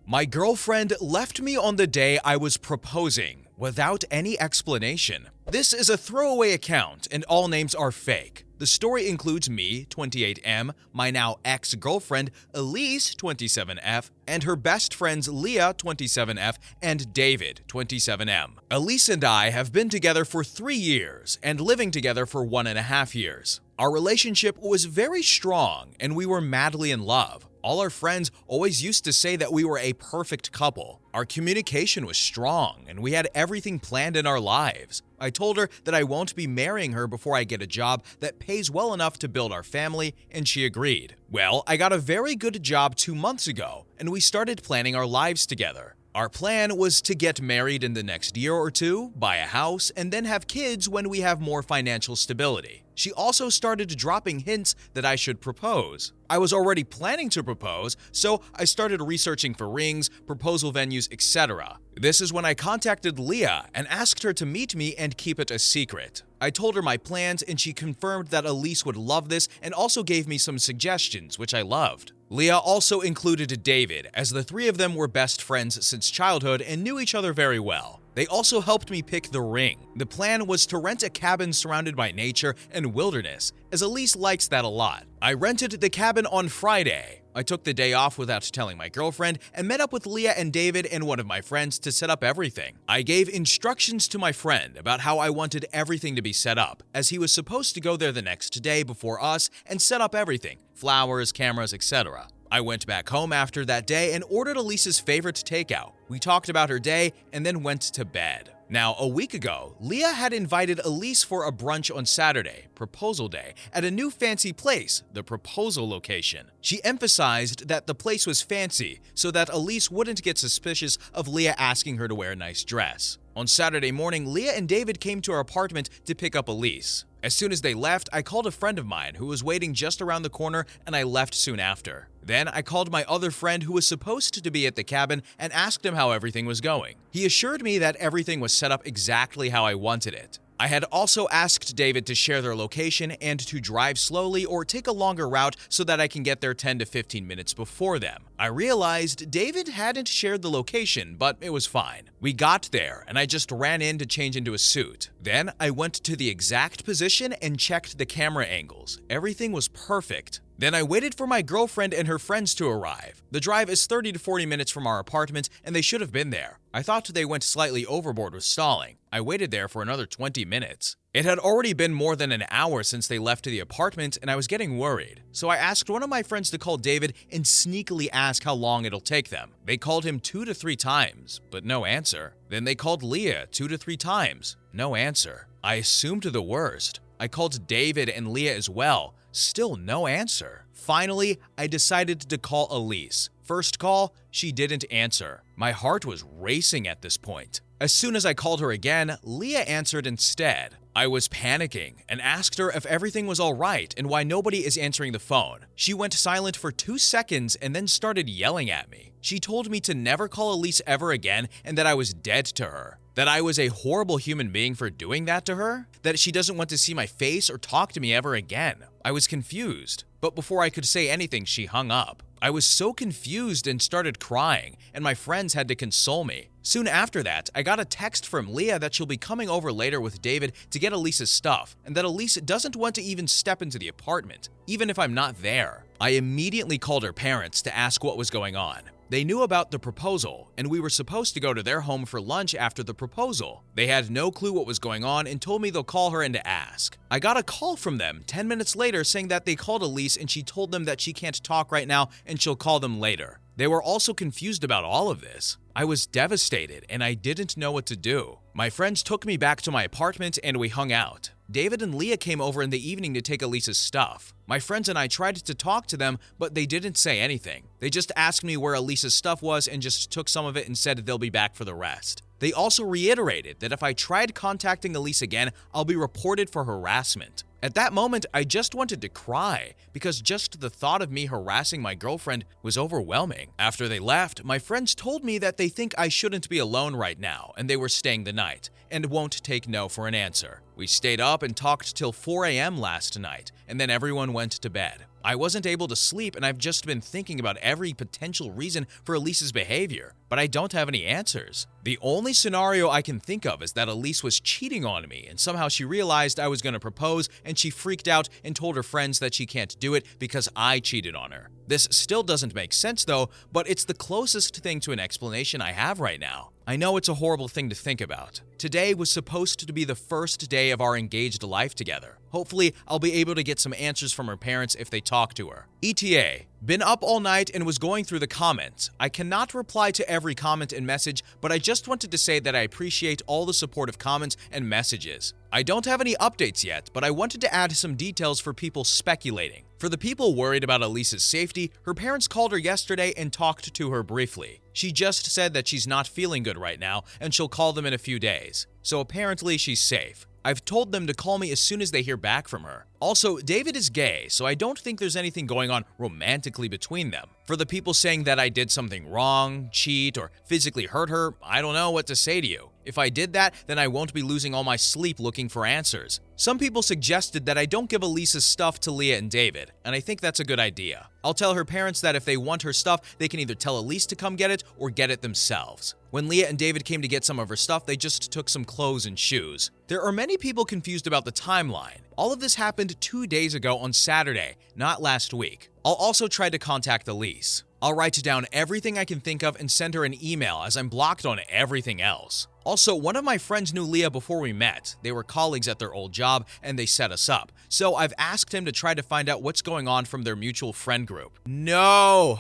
My girlfriend left me on the day I was proposing without any explanation. This is a throwaway account and all names are fake. The story includes me, 28M, my now ex-girlfriend, Elise, 27F, and her best friends Leah, 27F, and David, 27M. Elise and I have been together for 3 years and living together for 1.5 years. Our relationship was very strong and we were madly in love. All our friends always used to say that we were a perfect couple. Our communication was strong and we had everything planned in our lives. I told her that I won't be marrying her before I get a job that pays well enough to build our family, and she agreed. Well, I got a very good job 2 months ago, and we started planning our lives together. Our plan was to get married in the next year or two, buy a house, and then have kids when we have more financial stability. She also started dropping hints that I should propose. I was already planning to propose, so I started researching for rings, proposal venues, etc. This is when I contacted Leah and asked her to meet me and keep it a secret. I told her my plans and she confirmed that Elise would love this and also gave me some suggestions, which I loved. Leah also included David, as the three of them were best friends since childhood and knew each other very well. They also helped me pick the ring. The plan was to rent a cabin surrounded by nature and wilderness, as Elise likes that a lot. I rented the cabin on Friday. I took the day off without telling my girlfriend and met up with Leah and David and one of my friends to set up everything. I gave instructions to my friend about how I wanted everything to be set up, as he was supposed to go there the next day before us and set up everything, flowers, cameras, etc. I went back home after that day and ordered Elise's favorite takeout. We talked about her day and then went to bed. Now, a week ago, Leah had invited Elise for a brunch on Saturday, proposal day, at a new fancy place, the proposal location. She emphasized that the place was fancy so that Elise wouldn't get suspicious of Leah asking her to wear a nice dress. On Saturday morning, Leah and David came to our apartment to pick up Elise. As soon as they left, I called a friend of mine who was waiting just around the corner and I left soon after. Then I called my other friend who was supposed to be at the cabin and asked him how everything was going. He assured me that everything was set up exactly how I wanted it. I had also asked David to share their location and to drive slowly or take a longer route so that I can get there 10 to 15 minutes before them. I realized David hadn't shared the location, but it was fine. We got there and I just ran in to change into a suit. Then I went to the exact position and checked the camera angles. Everything was perfect. Then I waited for my girlfriend and her friends to arrive. The drive is 30 to 40 minutes from our apartment and they should have been there. I thought they went slightly overboard with stalling. I waited there for another 20 minutes. It had already been more than an hour since they left the apartment and I was getting worried. So I asked one of my friends to call David and sneakily ask how long it'll take them. They called him 2 to 3 times, but no answer. Then they called Leah 2 to 3 times, no answer. I assumed the worst. I called David and Leah as well. Still no answer. Finally, I decided to call Elise. First call, she didn't answer. My heart was racing at this point. As soon as I called her again, Leah answered instead. I was panicking and asked her if everything was all right and why nobody is answering the phone. She went silent for 2 seconds and then started yelling at me. She told me to never call Elise ever again and that I was dead to her. That I was a horrible human being for doing that to her? That she doesn't want to see my face or talk to me ever again? I was confused, but before I could say anything, she hung up. I was so confused and started crying, and my friends had to console me. Soon after that, I got a text from Leah that she'll be coming over later with David to get Elise's stuff, and that Elise doesn't want to even step into the apartment, even if I'm not there. I immediately called her parents to ask what was going on. They knew about the proposal, and we were supposed to go to their home for lunch after the proposal. They had no clue what was going on and told me they'll call her and to ask. I got a call from them 10 minutes later saying that they called Elise and she told them that she can't talk right now and she'll call them later. They were also confused about all of this. I was devastated and I didn't know what to do. My friends took me back to my apartment and we hung out. David and Leah came over in the evening to take Elise's stuff. My friends and I tried to talk to them, but they didn't say anything. They just asked me where Elise's stuff was and just took some of it and said they'll be back for the rest. They also reiterated that if I tried contacting Elise again, I'll be reported for harassment. At that moment, I just wanted to cry because just the thought of me harassing my girlfriend was overwhelming. After they left, my friends told me that they think I shouldn't be alone right now and they were staying the night and won't take no for an answer. We stayed up and talked till 4 a.m. last night, and then everyone went to bed. I wasn't able to sleep, and I've just been thinking about every potential reason for Elise's behavior, but I don't have any answers. The only scenario I can think of is that Elise was cheating on me, and somehow she realized I was going to propose, and she freaked out and told her friends that she can't do it because I cheated on her. This still doesn't make sense though, but it's the closest thing to an explanation I have right now. I know it's a horrible thing to think about. Today was supposed to be the first day of our engaged life together. Hopefully, I'll be able to get some answers from her parents if they talk to her. ETA. Been up all night and was going through the comments. I cannot reply to every comment and message, but I just wanted to say that I appreciate all the supportive comments and messages. I don't have any updates yet, but I wanted to add some details for people speculating. For the people worried about Elise's safety, her parents called her yesterday and talked to her briefly. She just said that she's not feeling good right now and she'll call them in a few days. So apparently she's safe. I've told them to call me as soon as they hear back from her. Also, David is gay, so I don't think there's anything going on romantically between them. For the people saying that I did something wrong, cheat, or physically hurt her, I don't know what to say to you. If I did that, then I won't be losing all my sleep looking for answers. Some people suggested that I don't give Elise's stuff to Leah and David, and I think that's a good idea. I'll tell her parents that if they want her stuff, they can either tell Elise to come get it or get it themselves. When Leah and David came to get some of her stuff, they just took some clothes and shoes. There are many people confused about the timeline. All of this happened 2 days ago on Saturday, not last week. I'll also try to contact Elise. I'll write down everything I can think of and send her an email as I'm blocked on everything else. Also, one of my friends knew Leah before we met. They were colleagues at their old job and they set us up. So I've asked him to try to find out what's going on from their mutual friend group. No,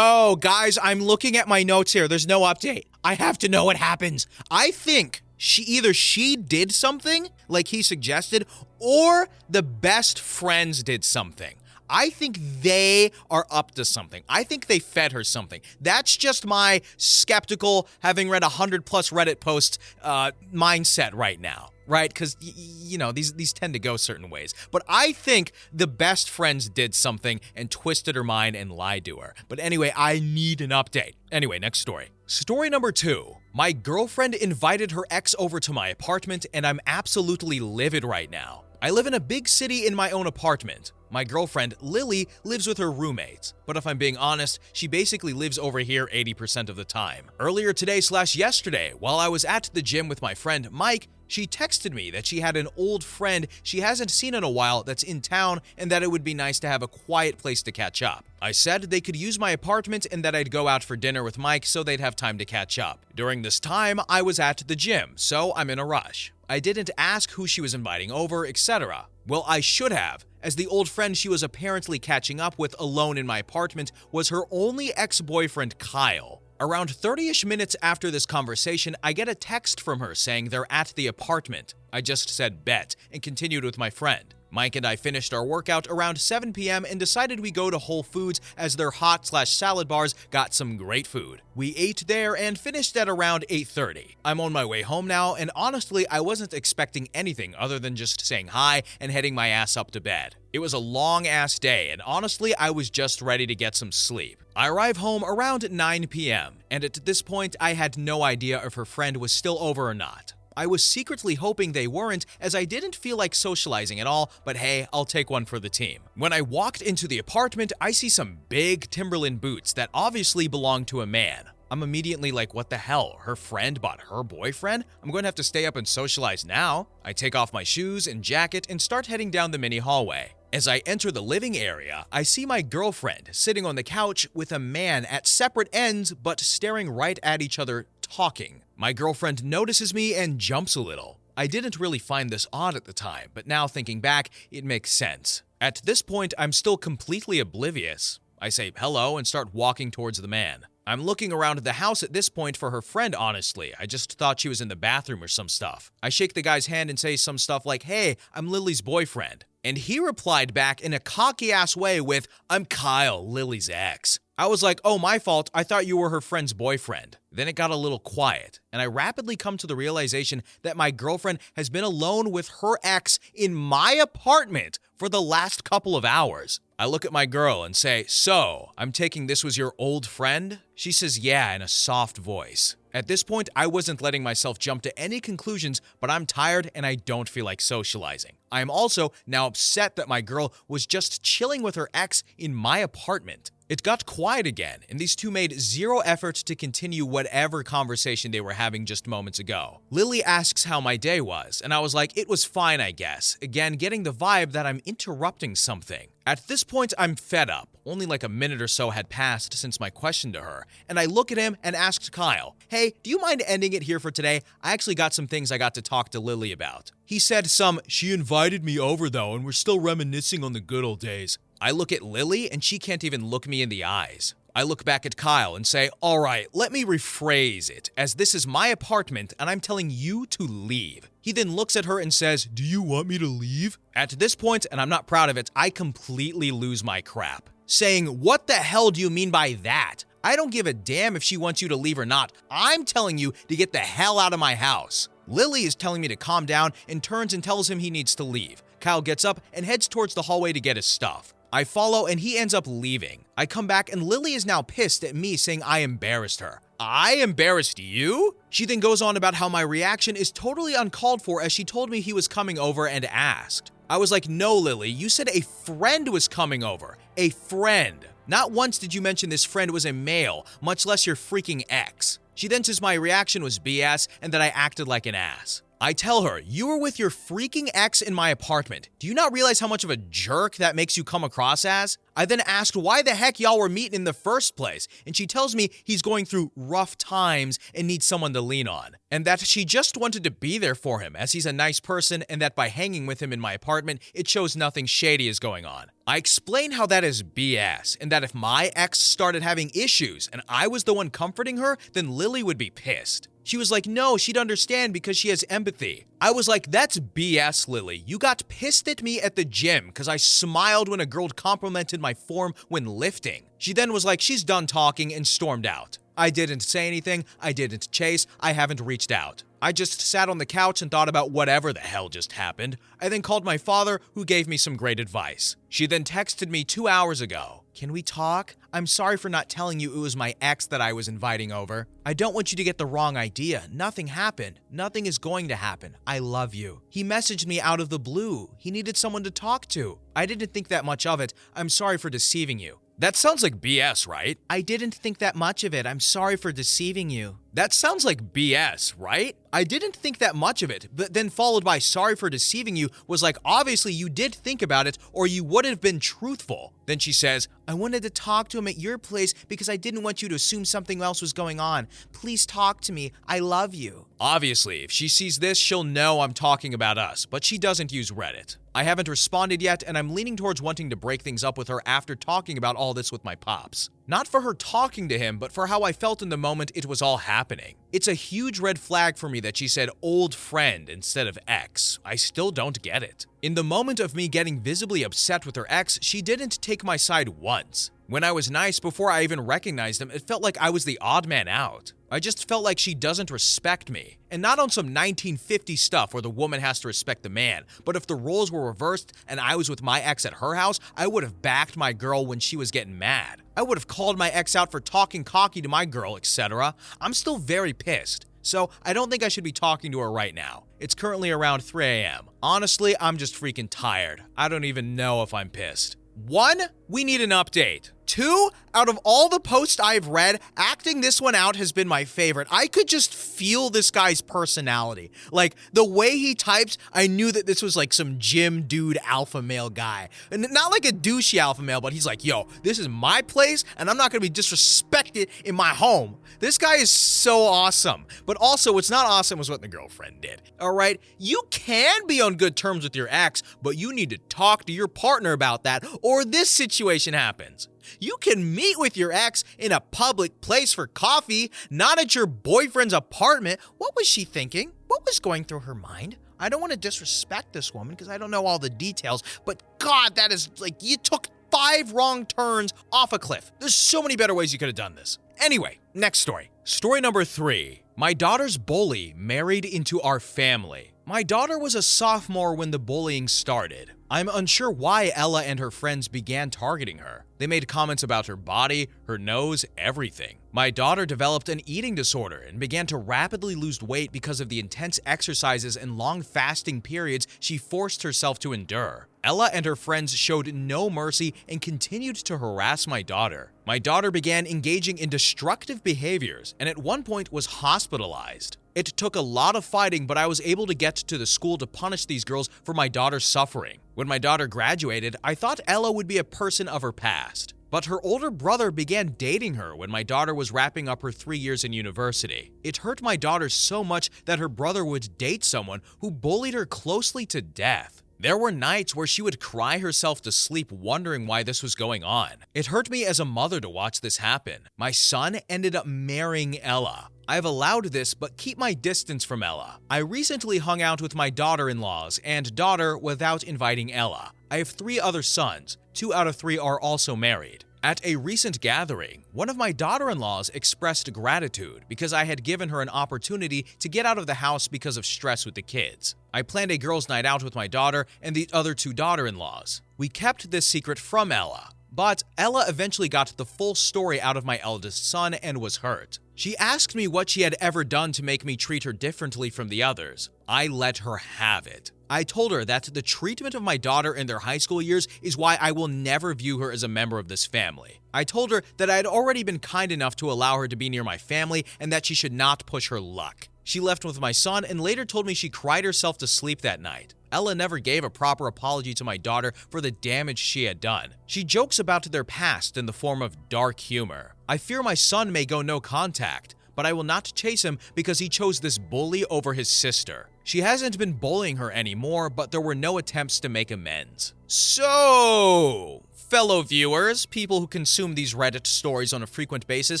guys, I'm looking at my notes here. There's no update. I have to know what happens. I think she did something like he suggested, or the best friends did something. I think they are up to something. I think they fed her something. That's just my skeptical, having read 100+ Reddit posts mindset right now, right? Because, you know, these tend to go certain ways. But I think the best friends did something and twisted her mind and lied to her. But anyway, I need an update. Anyway, next story. Story number 2. My girlfriend invited her ex over to my apartment, and I'm absolutely livid right now. I live in a big city in my own apartment. My girlfriend, Lily, lives with her roommates, but if I'm being honest, she basically lives over here 80% of the time. Earlier today/yesterday, while I was at the gym with my friend Mike, she texted me that she had an old friend she hasn't seen in a while that's in town and that it would be nice to have a quiet place to catch up. I said they could use my apartment and that I'd go out for dinner with Mike so they'd have time to catch up. During this time, I was at the gym, so I'm in a rush. I didn't ask who she was inviting over, etc. Well, I should have, as the old friend she was apparently catching up with alone in my apartment was her only ex-boyfriend, Kyle. Around 30-ish minutes after this conversation, I get a text from her saying they're at the apartment. I just said bet and continued with my friend. Mike and I finished our workout around 7 p.m. and decided we go to Whole Foods as their hot/salad bars got some great food. We ate there and finished at around 8:30. I'm on my way home now, and honestly, I wasn't expecting anything other than just saying hi and heading my ass up to bed. It was a long-ass day, and honestly, I was just ready to get some sleep. I arrive home around 9 p.m., and at this point, I had no idea if her friend was still over or not. I was secretly hoping they weren't, as I didn't feel like socializing at all, but hey, I'll take one for the team. When I walked into the apartment, I see some big Timberland boots that obviously belong to a man. I'm immediately like, what the hell? Her friend bought her boyfriend? I'm going to have to stay up and socialize now. I take off my shoes and jacket and start heading down the mini hallway. As I enter the living area, I see my girlfriend sitting on the couch with a man at separate ends but staring right at each other, talking. My girlfriend notices me and jumps a little. I didn't really find this odd at the time, but now thinking back, it makes sense. At this point, I'm still completely oblivious. I say hello and start walking towards the man. I'm looking around the house at this point for her friend, honestly. I just thought she was in the bathroom or some stuff. I shake the guy's hand and say some stuff like, hey, I'm Lily's boyfriend. And he replied back in a cocky-ass way with, I'm Kyle, Lily's ex. I was like, oh, my fault. I thought you were her friend's boyfriend. Then it got a little quiet, and I rapidly come to the realization that my girlfriend has been alone with her ex in my apartment for the last couple of hours. I look at my girl and say, "So, I'm taking this was your old friend?" She says, "Yeah," in a soft voice. At this point, I wasn't letting myself jump to any conclusions, but I'm tired and I don't feel like socializing. I am also now upset that my girl was just chilling with her ex in my apartment. It got quiet again, and these two made zero effort to continue whatever conversation they were having just moments ago. Lily asks how my day was, and I was like, it was fine, I guess. Again, getting the vibe that I'm interrupting something. At this point, I'm fed up. Only like a minute or so had passed since my question to her, and I look at him and asked Kyle, "Hey, do you mind ending it here for today? I actually got some things I got to talk to Lily about." He said "She invited me over though, and we're still reminiscing on the good old days." I look at Lily and she can't even look me in the eyes. I look back at Kyle and say, "All right, let me rephrase it, as this is my apartment and I'm telling you to leave." He then looks at her and says, "Do you want me to leave?" At this point, and I'm not proud of it, I completely lose my crap, saying, "What the hell do you mean by that? I don't give a damn if she wants you to leave or not. I'm telling you to get the hell out of my house." Lily is telling me to calm down and turns and tells him he needs to leave. Kyle gets up and heads towards the hallway to get his stuff. I follow and he ends up leaving. I come back and Lily is now pissed at me, saying I embarrassed her. I embarrassed you? She then goes on about how my reaction is totally uncalled for, as she told me he was coming over and asked. I was like, "No, Lily, you said a friend was coming over. A friend. Not once did you mention this friend was a male, much less your freaking ex." She then says my reaction was BS and that I acted like an ass. I tell her, "You were with your freaking ex in my apartment. Do you not realize how much of a jerk that makes you come across as?" I then asked why the heck y'all were meeting in the first place, and she tells me he's going through rough times and needs someone to lean on, and that she just wanted to be there for him as he's a nice person, and that by hanging with him in my apartment, it shows nothing shady is going on. I explain how that is BS, and that if my ex started having issues and I was the one comforting her, then Lily would be pissed. She was like, "No, she'd understand because she has empathy." I was like, "That's BS, Lily. You got pissed at me at the gym because I smiled when a girl complimented my form when lifting." She then was like, she's done talking, and stormed out. I didn't say anything, I didn't chase, I haven't reached out. I just sat on the couch and thought about whatever the hell just happened. I then called my father, who gave me some great advice. She then texted me 2 hours ago. "Can we talk? I'm sorry for not telling you it was my ex that I was inviting over. I don't want you to get the wrong idea. Nothing happened. Nothing is going to happen. I love you." He messaged me out of the blue. He needed someone to talk to. I didn't think that much of it. I'm sorry for deceiving you. That sounds like BS, right? I didn't think that much of it. I'm sorry for deceiving you. That sounds like BS, right? I didn't think that much of it, but then followed by "sorry for deceiving you" was like, obviously you did think about it or you would have been truthful. Then she says, "I wanted to talk to him at your place because I didn't want you to assume something else was going on. Please talk to me. I love you." Obviously, if she sees this, she'll know I'm talking about us, but she doesn't use Reddit. I haven't responded yet, and I'm leaning towards wanting to break things up with her after talking about all this with my pops. Not for her talking to him, but for how I felt in the moment it was all happening. It's a huge red flag for me that she said old friend instead of ex. I still don't get it. In the moment of me getting visibly upset with her ex, she didn't take my side once. When I was nice before I even recognized him, it felt like I was the odd man out. I just felt like she doesn't respect me. And not on some 1950 stuff where the woman has to respect the man, but if the roles were reversed and I was with my ex at her house, I would have backed my girl when she was getting mad. I would have called my ex out for talking cocky to my girl, etc. I'm still very pissed. So I don't think I should be talking to her right now. It's currently around 3 a.m. Honestly, I'm just freaking tired. I don't even know if I'm pissed. 1, we need an update. 2, out of all the posts I've read, acting this one out has been my favorite. I could just feel this guy's personality. Like, the way he types, I knew that this was like some gym dude alpha male guy. And not like a douchey alpha male, but he's like, "Yo, this is my place, and I'm not gonna be disrespected in my home." This guy is so awesome. But also, what's not awesome was what the girlfriend did. All right, you can be on good terms with your ex, but you need to talk to your partner about that, or this situation happens. You can meet with your ex in a public place for coffee, not at your boyfriend's apartment. What was she thinking? What was going through her mind? I don't want to disrespect this woman because I don't know all the details, but God, that is like, you took 5 wrong turns off a cliff. There's so many better ways you could have done this. Anyway, next story. Story number 3. My daughter's bully married into our family. My daughter was a sophomore when the bullying started. I'm unsure why Ella and her friends began targeting her. They made comments about her body, her nose, everything. My daughter developed an eating disorder and began to rapidly lose weight because of the intense exercises and long fasting periods she forced herself to endure. Ella and her friends showed no mercy and continued to harass my daughter. My daughter began engaging in destructive behaviors and at one point was hospitalized. It took a lot of fighting, but I was able to get to the school to punish these girls for my daughter's suffering. When my daughter graduated, I thought Ella would be a person of her past. But her older brother began dating her when my daughter was wrapping up her 3 years in university. It hurt my daughter so much that her brother would date someone who bullied her closely to death. There were nights where she would cry herself to sleep wondering why this was going on. It hurt me as a mother to watch this happen. My son ended up marrying Ella. I've allowed this, but keep my distance from Ella. I recently hung out with my daughter-in-laws and daughter without inviting Ella. I have 3 other sons. 2 out of 3 are also married. At a recent gathering, one of my daughter-in-laws expressed gratitude because I had given her an opportunity to get out of the house because of stress with the kids. I planned a girls' night out with my daughter and the other 2 daughter-in-laws. We kept this secret from Ella, but Ella eventually got the full story out of my eldest son and was hurt. She asked me what she had ever done to make me treat her differently from the others. I let her have it. I told her that the treatment of my daughter in their high school years is why I will never view her as a member of this family. I told her that I had already been kind enough to allow her to be near my family and that she should not push her luck. She left with my son and later told me she cried herself to sleep that night. Ella never gave a proper apology to my daughter for the damage she had done. She jokes about their past in the form of dark humor. I fear my son may go no contact, but I will not chase him because he chose this bully over his sister. She hasn't been bullying her anymore, but there were no attempts to make amends. So, fellow viewers, people who consume these Reddit stories on a frequent basis,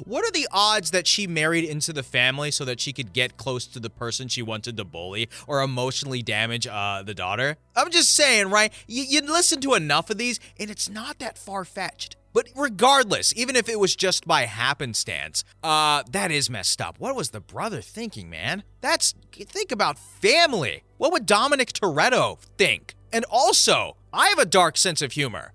what are the odds that she married into the family so that she could get close to the person she wanted to bully or emotionally damage the daughter? I'm just saying, right? You listen to enough of these, and it's not that far-fetched. But regardless, even if it was just by happenstance, that is messed up. What was the brother thinking, man? Think about family. What would Dominic Toretto think? And also, I have a dark sense of humor.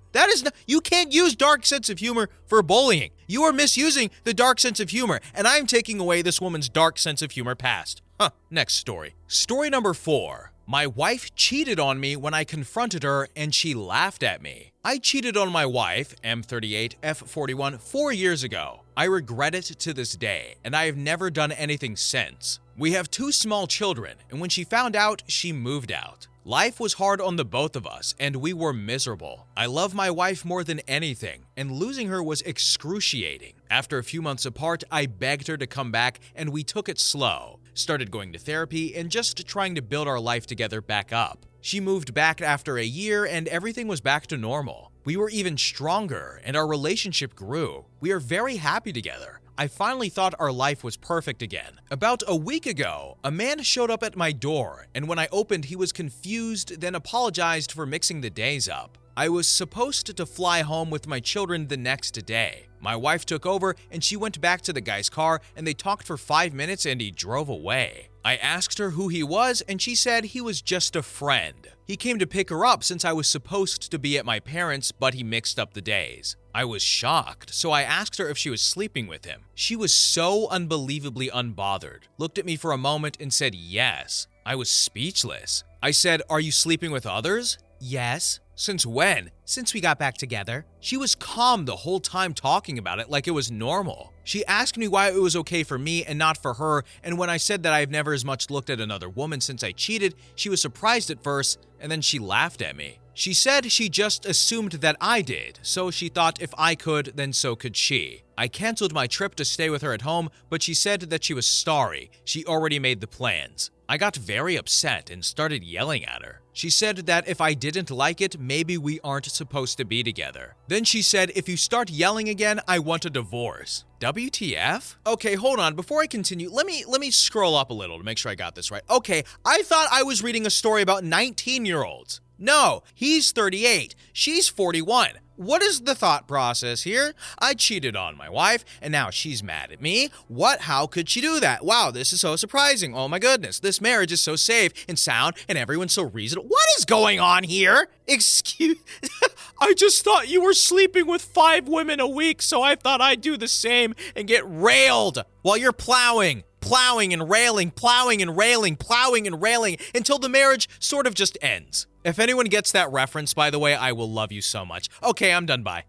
You can't use dark sense of humor for bullying. You are misusing the dark sense of humor, and I'm taking away this woman's dark sense of humor past. Next story. Story number 4. My wife cheated on me when I confronted her and she laughed at me. I cheated on my wife, M38F41, 4 years ago. I regret it to this day, and I have never done anything since. We have 2 small children, and when she found out, she moved out. Life was hard on the both of us, and we were miserable. I love my wife more than anything, and losing her was excruciating. After a few months apart, I begged her to come back, and we took it slow. Started going to therapy and just trying to build our life together back up. She moved back after a year, and everything was back to normal. We were even stronger, and our relationship grew. We are very happy together. I finally thought our life was perfect again. About a week ago, a man showed up at my door, and when I opened, he was confused, then apologized for mixing the days up. I was supposed to fly home with my children the next day. My wife took over, and she went back to the guy's car, and they talked for 5 minutes, and he drove away. I asked her who he was, and she said he was just a friend. He came to pick her up since I was supposed to be at my parents', but he mixed up the days. I was shocked, so I asked her if she was sleeping with him. She was so unbelievably unbothered, looked at me for a moment and said yes. I was speechless. I said, "Are you sleeping with others?" "Yes." "Since when?" "Since we got back together." She was calm the whole time talking about it like it was normal. She asked me why it was okay for me and not for her, and when I said that I've never as much looked at another woman since I cheated, she was surprised at first, and then she laughed at me. She said she just assumed that I did, so she thought if I could, then so could she. I canceled my trip to stay with her at home, but she said that she was sorry. She already made the plans. I got very upset and started yelling at her. She said that if I didn't like it, maybe we aren't supposed to be together. Then she said, "If you start yelling again, I want a divorce." WTF? Okay, hold on. Before I continue, let me scroll up a little to make sure I got this right. Okay, I thought I was reading a story about 19-year-olds. No, he's 38. She's 41. What is the thought process here? I cheated on my wife, and now she's mad at me. What? How could she do that? Wow, this is so surprising. Oh my goodness, this marriage is so safe and sound, and everyone's so reasonable. What is going on here? Excuse... I just thought you were sleeping with 5 women a week, so I thought I'd do the same and get railed while you're plowing and railing, plowing and railing until the marriage sort of just ends. If anyone gets that reference, by the way, I will love you so much. Okay, I'm done, bye.